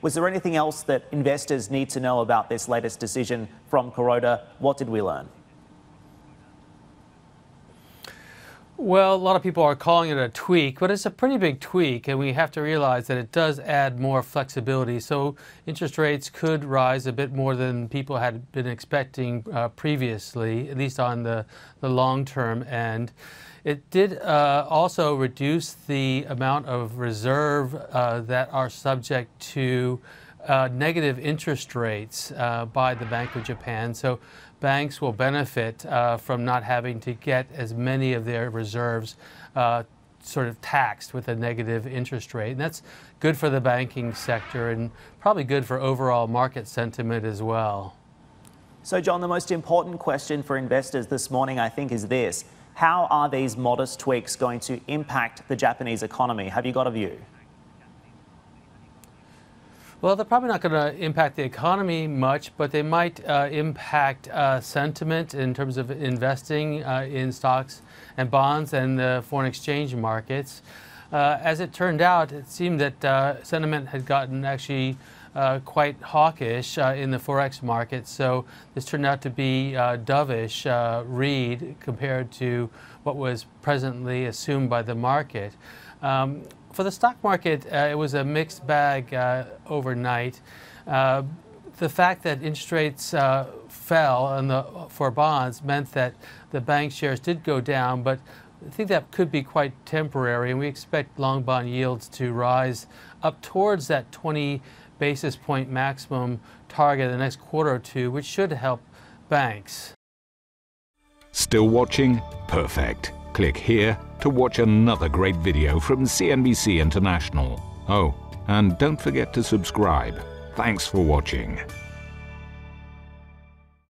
Was there anything else that investors need to know about this latest decision from Kuroda? What did we learn? Well, a lot of people are calling it a tweak, but it's a pretty big tweak, and we have to realize that it does add more flexibility. So interest rates could rise a bit more than people had been expecting previously, at least on the long term end. It did also reduce the amount of reserve that are subject to negative interest rates by the Bank of Japan. So banks will benefit from not having to get as many of their reserves sort of taxed with a negative interest rate. And that's good for the banking sector and probably good for overall market sentiment as well. So, John, the most important question for investors this morning, I think, is this. How are these modest tweaks going to impact the Japanese economy? Have you got a view? Well, they're probably not going to impact the economy much, but they might impact sentiment in terms of investing in stocks and bonds and the foreign exchange markets. As it turned out, it seemed that sentiment had gotten actually quite hawkish in the Forex market, so this turned out to be dovish read compared to what was presently assumed by the market. For the stock market, it was a mixed bag overnight. The fact that interest rates fell for bonds meant that the bank shares did go down, but I think that could be quite temporary, and we expect long bond yields to rise up towards that 20 basis point maximum target in the next quarter or two, which should help banks. Still watching? Perfect. Click here to watch another great video from CNBC International. Oh, and don't forget to subscribe. Thanks for watching.